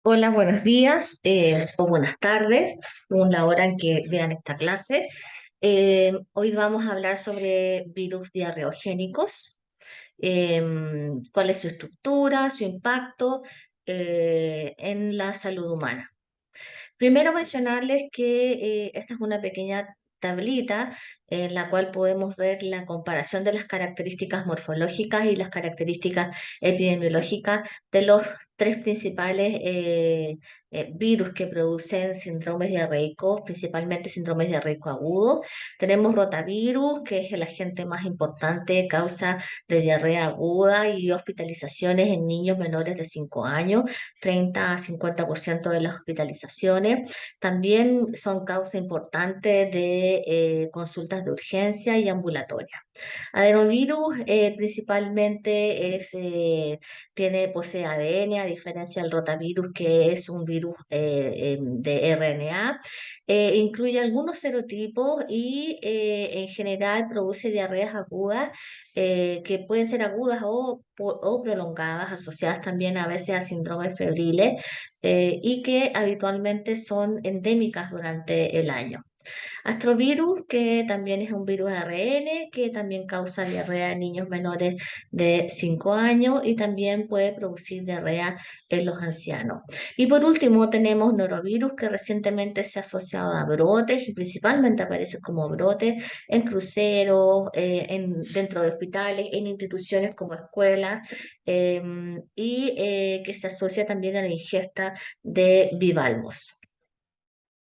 Hola, buenos días o buenas tardes, según la hora en que vean esta clase. Hoy vamos a hablar sobre virus diarreogénicos, cuál es su estructura, su impacto en la salud humana. Primero mencionarles que esta es una pequeña tablita en la cual podemos ver la comparación de las características morfológicas y las características epidemiológicas de los tres principales virus que producen síndromes diarreicos, principalmente síndromes diarreicos agudos. Tenemos rotavirus, que es el agente más importante, causa de diarrea aguda y hospitalizaciones en niños menores de 5 años. 30 a 50% de las hospitalizaciones. También son causa importante de consultas de urgencia y ambulatorias. Adenovirus principalmente posee ADN, a diferencia del rotavirus, que es un virus de RNA. Incluye algunos serotipos y en general produce diarreas agudas que pueden ser agudas o prolongadas, asociadas también a veces a síndromes febriles y que habitualmente son endémicas durante el año. Astrovirus, que también es un virus ARN, que también causa diarrea en niños menores de 5 años y también puede producir diarrea en los ancianos. Y por último tenemos norovirus, que recientemente se ha asociado a brotes y principalmente aparece como brotes en cruceros, dentro de hospitales, en instituciones como escuelas y que se asocia también a la ingesta de bivalvos.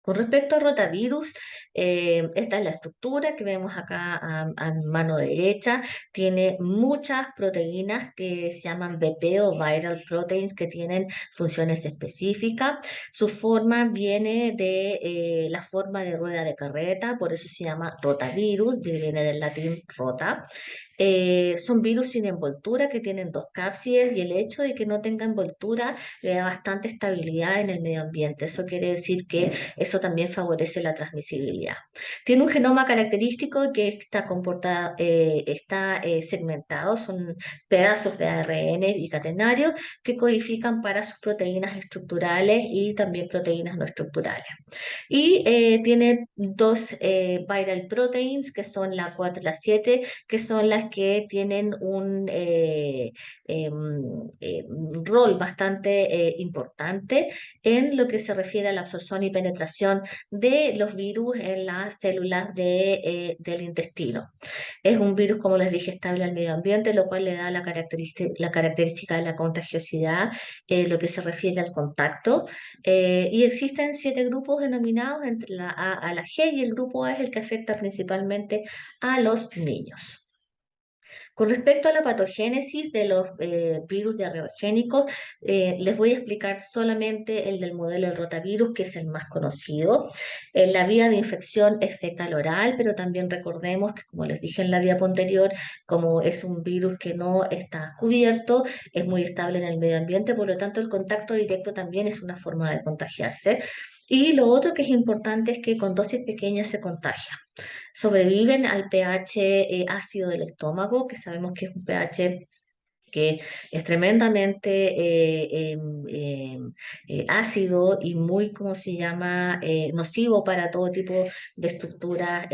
Con respecto a rotavirus, esta es la estructura que vemos acá a mano derecha. Tiene muchas proteínas que se llaman BP o viral proteins que tienen funciones específicas. Su forma viene de la forma de rueda de carreta, por eso se llama rotavirus, que viene del latín rota. Son virus sin envoltura que tienen dos cápsides y el hecho de que no tenga envoltura le da bastante estabilidad en el medio ambiente. Eso quiere decir que eso también favorece la transmisibilidad. Tiene un genoma característico que está segmentado, son pedazos de ARN bicatenarios que codifican para sus proteínas estructurales y también proteínas no estructurales. Y tiene dos viral proteins, que son la 4 y la 7, que son las que tienen un rol bastante importante en lo que se refiere a la absorción y penetración de los virus en las células del intestino. Es un virus, como les dije, estable al medio ambiente, lo cual le da la característica de la contagiosidad, lo que se refiere al contacto. Y existen 7 grupos denominados entre la A a la G, y el grupo A es el que afecta principalmente a los niños. Con respecto a la patogénesis de los virus diarreogénicos, les voy a explicar solamente el del modelo del rotavirus, que es el más conocido. La vía de infección es fecal-oral, pero también recordemos que, como les dije en la diapo anterior, como es un virus que no está cubierto, es muy estable en el medio ambiente, por lo tanto el contacto directo también es una forma de contagiarse. Y lo otro que es importante es que con dosis pequeñas se contagia. Sobreviven al pH ácido del estómago, que sabemos que es un pH que es tremendamente ácido y muy, ¿cómo se llama?, nocivo para todo tipo de estructuras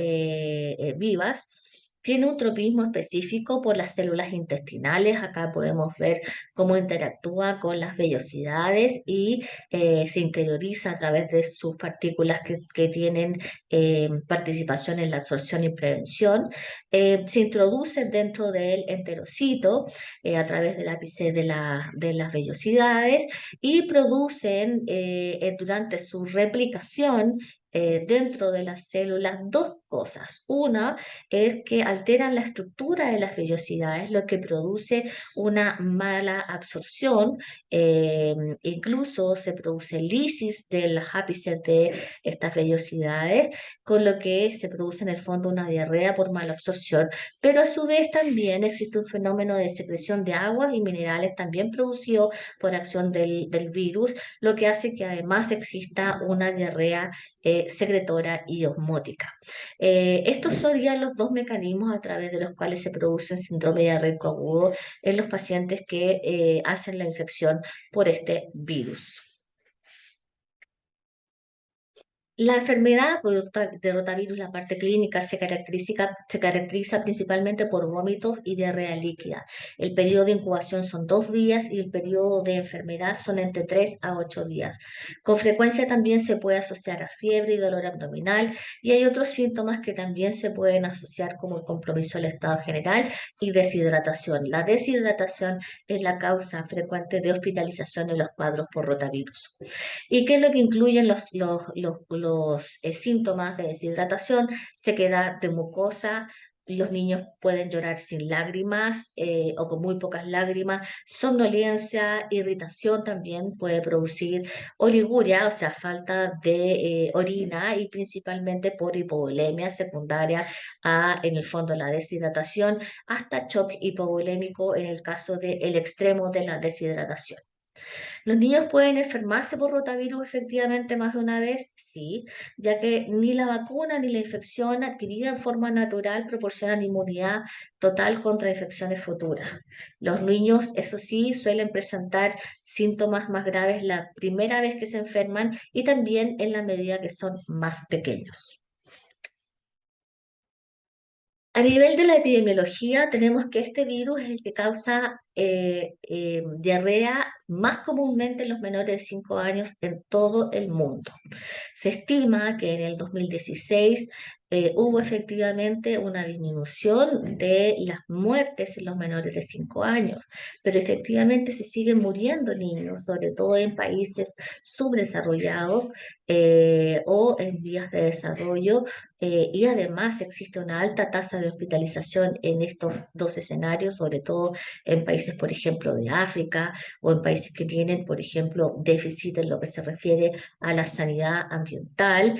vivas. Tiene un tropismo específico por las células intestinales. Acá podemos ver cómo interactúa con las vellosidades y se interioriza a través de sus partículas que tienen participación en la absorción y prevención. Se introduce dentro del enterocito a través del ápice de las vellosidades y producen durante su replicación dentro de las células dos cosas. Una es que alteran la estructura de las vellosidades, lo que produce una mala absorción. Incluso se produce lisis de los ápices de estas vellosidades, con lo que se produce en el fondo una diarrea por mala absorción, pero a su vez también existe un fenómeno de secreción de aguas y minerales también producido por acción del virus, lo que hace que además exista una diarrea secretora y osmótica. Estos serían los dos mecanismos a través de los cuales se produce un síndrome diarreico agudo en los pacientes que hacen la infección por este virus. La enfermedad de rotavirus, la parte clínica, se caracteriza principalmente por vómitos y diarrea líquida. El periodo de incubación son 2 días y el periodo de enfermedad son entre 3 a 8 días. Con frecuencia también se puede asociar a fiebre y dolor abdominal y hay otros síntomas que también se pueden asociar como el compromiso del estado general y deshidratación. La deshidratación es la causa frecuente de hospitalización en los cuadros por rotavirus. ¿Y qué es lo que incluyen los síntomas de deshidratación? Sequedad de mucosa, los niños pueden llorar sin lágrimas o con muy pocas lágrimas, somnolencia, irritación también puede producir oliguria, o sea, falta de orina y principalmente por hipovolemia secundaria a, en el fondo, la deshidratación, hasta shock hipovolémico en el caso del extremo de la deshidratación. ¿Los niños pueden enfermarse por rotavirus efectivamente más de una vez? Sí, ya que ni la vacuna ni la infección adquirida en forma natural proporcionan inmunidad total contra infecciones futuras. Los niños, eso sí, suelen presentar síntomas más graves la primera vez que se enferman y también en la medida que son más pequeños. A nivel de la epidemiología, tenemos que este virus es el que causa diarrea más comúnmente en los menores de 5 años en todo el mundo. Se estima que en el 2016 hubo efectivamente una disminución de las muertes en los menores de 5 años, pero efectivamente se siguen muriendo niños, sobre todo en países subdesarrollados o en vías de desarrollo, y además existe una alta tasa de hospitalización en estos dos escenarios, sobre todo en países, por ejemplo, de África o en países que tienen, por ejemplo, déficit en lo que se refiere a la sanidad ambiental,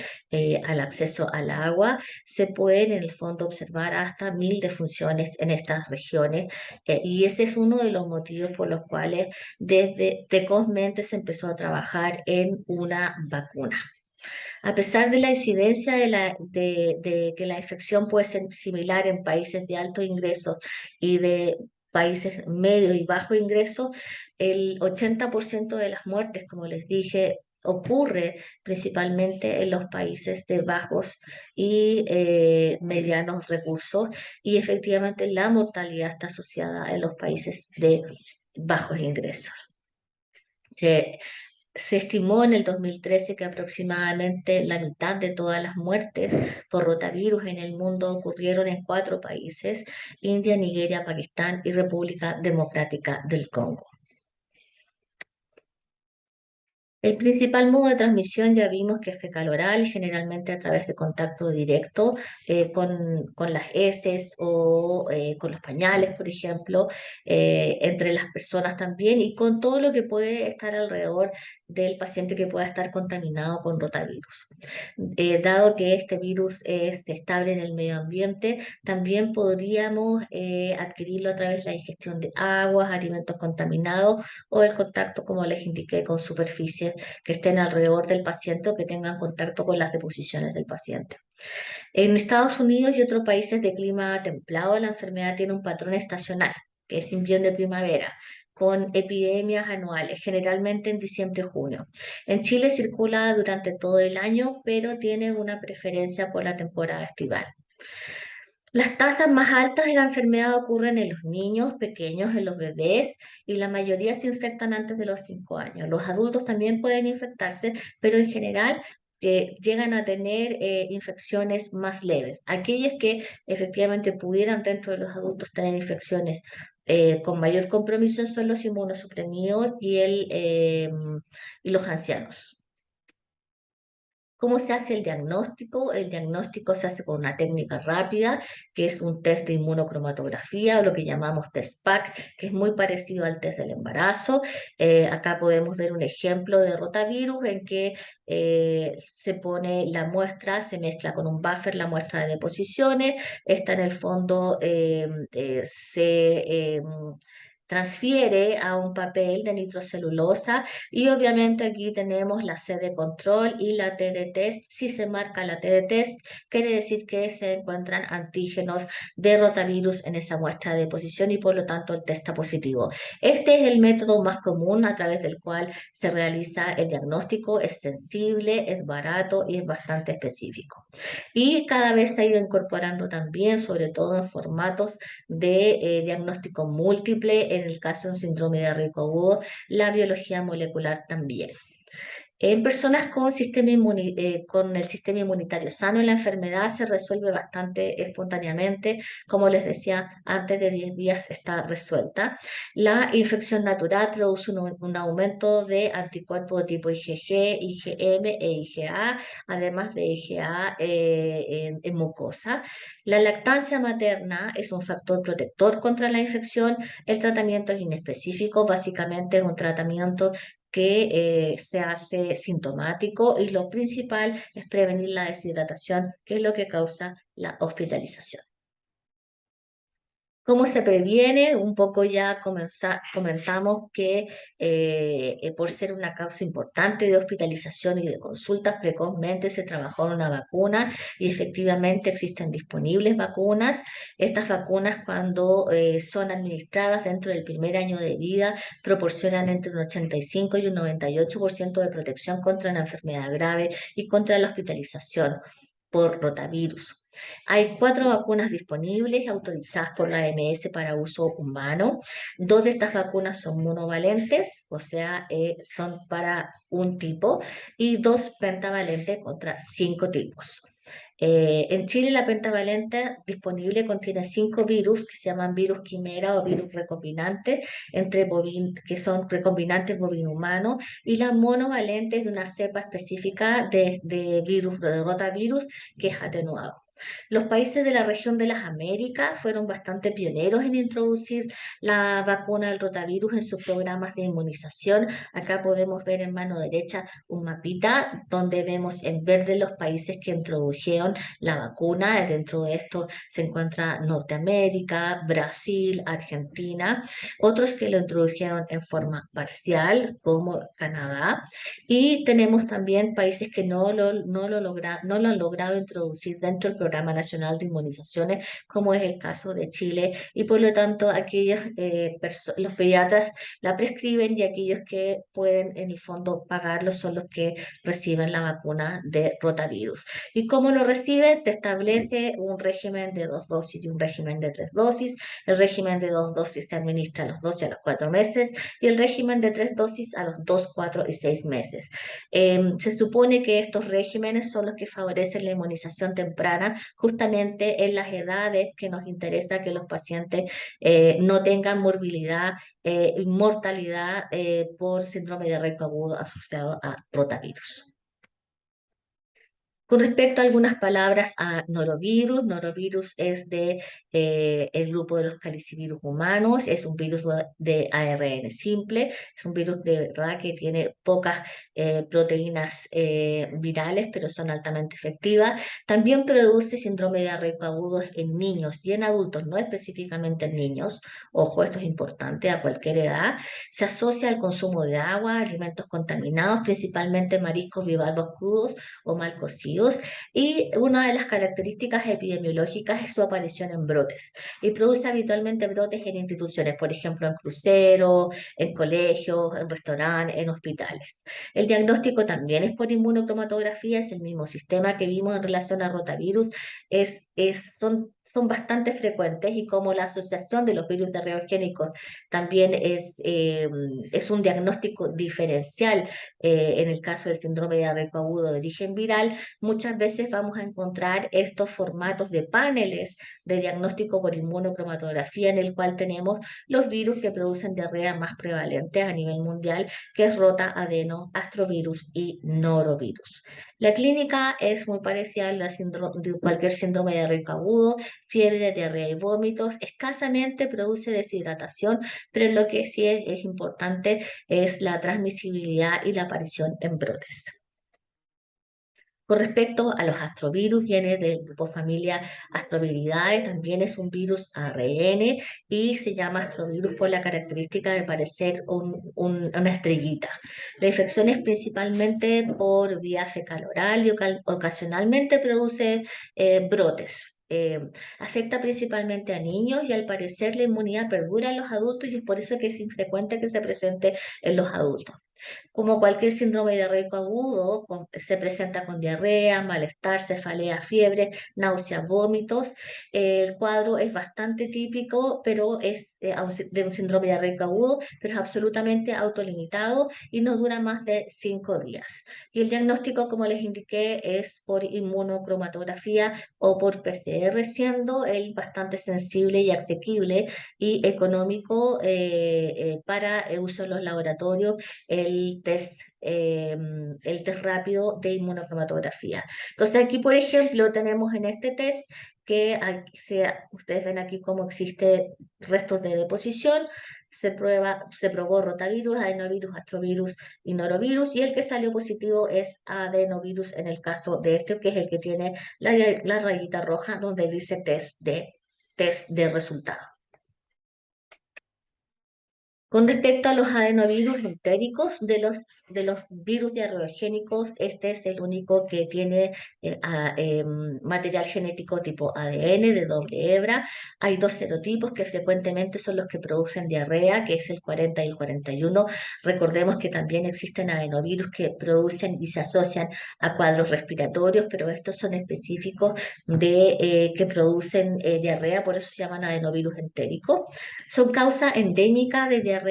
al acceso al agua. Se pueden en el fondo observar hasta 1.000 defunciones en estas regiones, y ese es uno de los motivos por los cuales desde precozmente se empezó a trabajar en una vacuna. A pesar de la incidencia de que la infección puede ser similar en países de alto ingresos y de países medio y bajo ingresos, el 80% de las muertes, como les dije, ocurre principalmente en los países de bajos y medianos recursos, y efectivamente la mortalidad está asociada en los países de bajos ingresos. Se, se estimó en el 2013 que aproximadamente la mitad de todas las muertes por rotavirus en el mundo ocurrieron en 4 países: India, Nigeria, Pakistán y República Democrática del Congo. El principal modo de transmisión ya vimos que es fecal oral, generalmente a través de contacto directo con las heces o con los pañales, por ejemplo, entre las personas también y con todo lo que puede estar alrededor del paciente que pueda estar contaminado con rotavirus. Dado que este virus es estable en el medio ambiente, también podríamos adquirirlo a través de la ingestión de aguas, alimentos contaminados o el contacto, como les indiqué, con superficies que estén alrededor del paciente o que tengan contacto con las deposiciones del paciente. En Estados Unidos y otros países de clima templado, la enfermedad tiene un patrón estacional, que es invierno y primavera, con epidemias anuales, generalmente en diciembre-junio. En Chile circula durante todo el año, pero tiene una preferencia por la temporada estival. Las tasas más altas de la enfermedad ocurren en los niños pequeños, en los bebés, y la mayoría se infectan antes de los 5 años. Los adultos también pueden infectarse, pero en general llegan a tener infecciones más leves. Aquellos que efectivamente pudieran dentro de los adultos tener infecciones con mayor compromiso son los inmunosuprimidos y los ancianos. ¿Cómo se hace el diagnóstico? El diagnóstico se hace con una técnica rápida, que es un test de inmunocromatografía o lo que llamamos test PAC, que es muy parecido al test del embarazo. Acá podemos ver un ejemplo de rotavirus en que se pone la muestra, se mezcla con un buffer la muestra de deposiciones. Esta en el fondo se transfiere a un papel de nitrocelulosa y obviamente aquí tenemos la C de control y la T de test. Si se marca la T de test, quiere decir que se encuentran antígenos de rotavirus en esa muestra de posición y por lo tanto el test está positivo. Este es el método más común a través del cual se realiza el diagnóstico, es sensible, es barato y es bastante específico. Y cada vez se ha ido incorporando también, sobre todo en formatos de diagnóstico múltiple, en el caso de un síndrome de riesgo agudo, la biología molecular también. En personas con el sistema inmunitario sano, la enfermedad se resuelve bastante espontáneamente. Como les decía, antes de 10 días está resuelta. La infección natural produce un aumento de anticuerpos de tipo IgG, IgM e IgA, además de IgA en mucosa. La lactancia materna es un factor protector contra la infección. El tratamiento es inespecífico, básicamente es un tratamiento que se hace sintomático y lo principal es prevenir la deshidratación, que es lo que causa la hospitalización. ¿Cómo se previene? Un poco ya comentamos que por ser una causa importante de hospitalización y de consultas, precozmente se trabajó en una vacuna y efectivamente existen disponibles vacunas. Estas vacunas cuando son administradas dentro del primer año de vida proporcionan entre un 85 y un 98% de protección contra una enfermedad grave y contra la hospitalización por rotavirus. Hay 4 vacunas disponibles autorizadas por la OMS para uso humano. 2 de estas vacunas son monovalentes, o sea, son para un tipo, y 2 pentavalentes contra 5 tipos. En Chile la pentavalente disponible contiene 5 virus que se llaman virus quimera o virus recombinantes, que son recombinantes bovino-humano, y la monovalente es de una cepa específica de virus, de rotavirus, que es atenuado. Los países de la región de las Américas fueron bastante pioneros en introducir la vacuna del rotavirus en sus programas de inmunización. Acá podemos ver en mano derecha un mapita donde vemos en verde los países que introdujeron la vacuna. Dentro de esto se encuentra Norteamérica, Brasil, Argentina, otros que lo introdujeron en forma parcial, como Canadá, y tenemos también países que no lo han logrado introducir dentro del Programa Nacional de Inmunizaciones, como es el caso de Chile, y por lo tanto los pediatras la prescriben y aquellos que pueden en el fondo pagarlo son los que reciben la vacuna de rotavirus. ¿Y cómo lo reciben? Se establece un régimen de 2 dosis y un régimen de 3 dosis. El régimen de 2 dosis se administra a los 2 y a los 4 meses y el régimen de 3 dosis a los 2, 4 y 6 meses. Se supone que estos regímenes son los que favorecen la inmunización temprana justamente en las edades que nos interesa que los pacientes no tengan morbilidad y mortalidad por síndrome de riesgo agudo asociado a rotavirus. Con respecto a algunas palabras a norovirus, norovirus es de el grupo de los calicivirus humanos, es un virus de ARN simple, es un virus de verdad que tiene pocas proteínas virales, pero son altamente efectivas. También produce síndrome de riesgo agudo en niños y en adultos, no específicamente en niños. Ojo, esto es importante a cualquier edad. Se asocia al consumo de agua, alimentos contaminados, principalmente mariscos bivalvos crudos o mal cocidos, y una de las características epidemiológicas es su aparición en brotes, y produce habitualmente brotes en instituciones, por ejemplo en cruceros, en colegios, en restaurantes, en hospitales. El diagnóstico también es por inmunocromatografía, es el mismo sistema que vimos en relación a rotavirus, son bastante frecuentes, y como la asociación de los virus de reogénicos también es un diagnóstico diferencial en el caso del síndrome de riesgo agudo de origen viral, muchas veces vamos a encontrar estos formatos de paneles de diagnóstico por inmunocromatografía en el cual tenemos los virus que producen diarrea más prevalentes a nivel mundial, que es rota, adeno, astrovirus y norovirus. La clínica es muy parecida a de cualquier síndrome de riesgo agudo, fiebre, diarrea y vómitos, escasamente produce deshidratación, pero lo que sí es importante es la transmisibilidad y la aparición en brotes. Con respecto a los astrovirus, viene del grupo familia Astroviridae, también es un virus ARN y se llama astrovirus por la característica de parecer una estrellita. La infección es principalmente por vía fecal oral y ocasionalmente produce brotes. Afecta principalmente a niños y al parecer la inmunidad perdura en los adultos y es por eso que es infrecuente que se presente en los adultos. Como cualquier síndrome diarreico agudo, se presenta con diarrea, malestar, cefalea, fiebre, náuseas, vómitos. El cuadro es bastante típico, pero es de un síndrome diarreico agudo, pero es absolutamente autolimitado y no dura más de 5 días. Y el diagnóstico, como les indiqué, es por inmunocromatografía o por PCR, siendo el bastante sensible y asequible y económico para uso en los laboratorios el test rápido de inmunocromatografía. Entonces aquí, por ejemplo, tenemos en este test que ustedes ven aquí cómo existe restos de deposición, se probó rotavirus, adenovirus, astrovirus y norovirus, y el que salió positivo es adenovirus en el caso de este, que es el que tiene la rayita roja donde dice test de resultado. Con respecto a los adenovirus entéricos, de los virus diarreogénicos, este es el único que tiene material genético tipo ADN de doble hebra. Hay dos serotipos que frecuentemente son los que producen diarrea, que es el 40 y el 41. Recordemos que también existen adenovirus que producen y se asocian a cuadros respiratorios, pero estos son específicos que producen diarrea, por eso se llaman adenovirus entéricos. Son causa endémica de diarrea,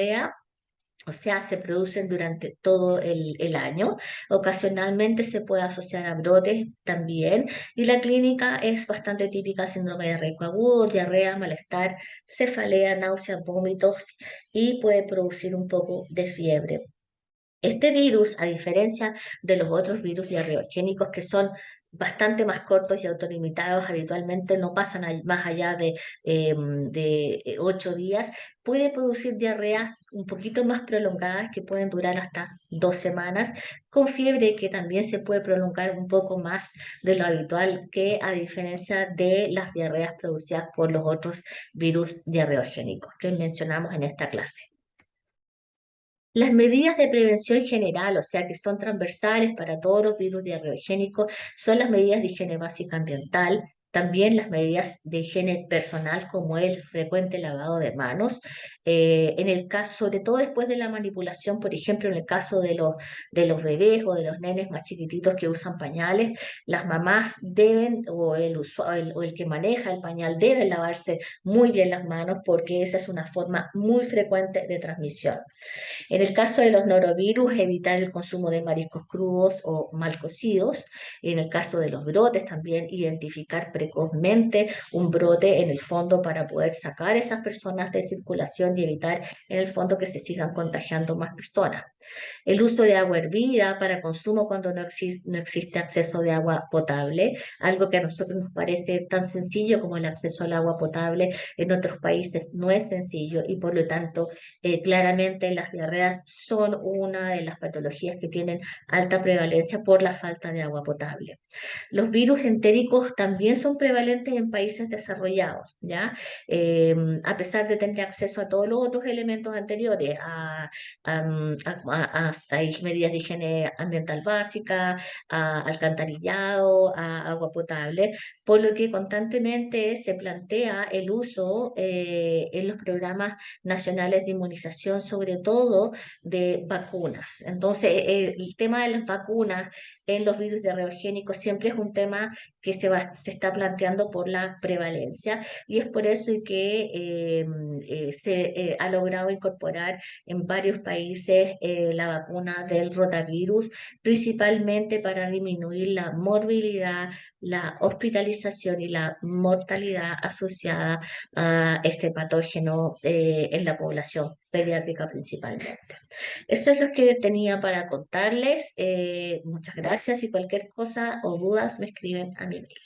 o sea, se producen durante todo el año. Ocasionalmente se puede asociar a brotes también. Y la clínica es bastante típica: síndrome diarreico agudo, diarrea, malestar, cefalea, náuseas, vómitos y puede producir un poco de fiebre. Este virus, a diferencia de los otros virus diarreogénicos que son bastante más cortos y autolimitados, habitualmente no pasan más allá de 8 días, puede producir diarreas un poquito más prolongadas que pueden durar hasta 2 semanas, con fiebre que también se puede prolongar un poco más de lo habitual, que a diferencia de las diarreas producidas por los otros virus diarreogénicos que mencionamos en esta clase. Las medidas de prevención general, o sea, que son transversales para todos los virus diarreogénicos, son las medidas de higiene básica ambiental, también las medidas de higiene personal, como el frecuente lavado de manos. En el caso, sobre todo después de la manipulación, por ejemplo, en el caso de los bebés o de los nenes más chiquititos que usan pañales, las mamás deben, o el que maneja el pañal, deben lavarse muy bien las manos porque esa es una forma muy frecuente de transmisión. En el caso de los norovirus, evitar el consumo de mariscos crudos o mal cocidos. En el caso de los brotes, también identificar precozmente un brote en el fondo para poder sacar a esas personas de circulación y evitar en el fondo que se sigan contagiando más personas. El uso de agua hervida para consumo cuando no existe acceso de agua potable, algo que a nosotros nos parece tan sencillo como el acceso al agua potable, en otros países no es sencillo y por lo tanto claramente las diarreas son una de las patologías que tienen alta prevalencia por la falta de agua potable. Los virus entéricos también son prevalentes en países desarrollados, ¿ya? A pesar de tener acceso a todos los otros elementos anteriores, hay medidas de higiene ambiental básica, a alcantarillado, a agua potable, por lo que constantemente se plantea el uso en los programas nacionales de inmunización, sobre todo de vacunas. Entonces, el tema de las vacunas en los virus diarreogénicos siempre es un tema que se está planteando por la prevalencia y es por eso que se ha logrado incorporar en varios países la vacuna del rotavirus, principalmente para disminuir la morbilidad, la hospitalización y la mortalidad asociada a este patógeno en la población pediátrica principalmente. Eso es lo que tenía para contarles. Muchas gracias y cualquier cosa o dudas me escriben a mi mail.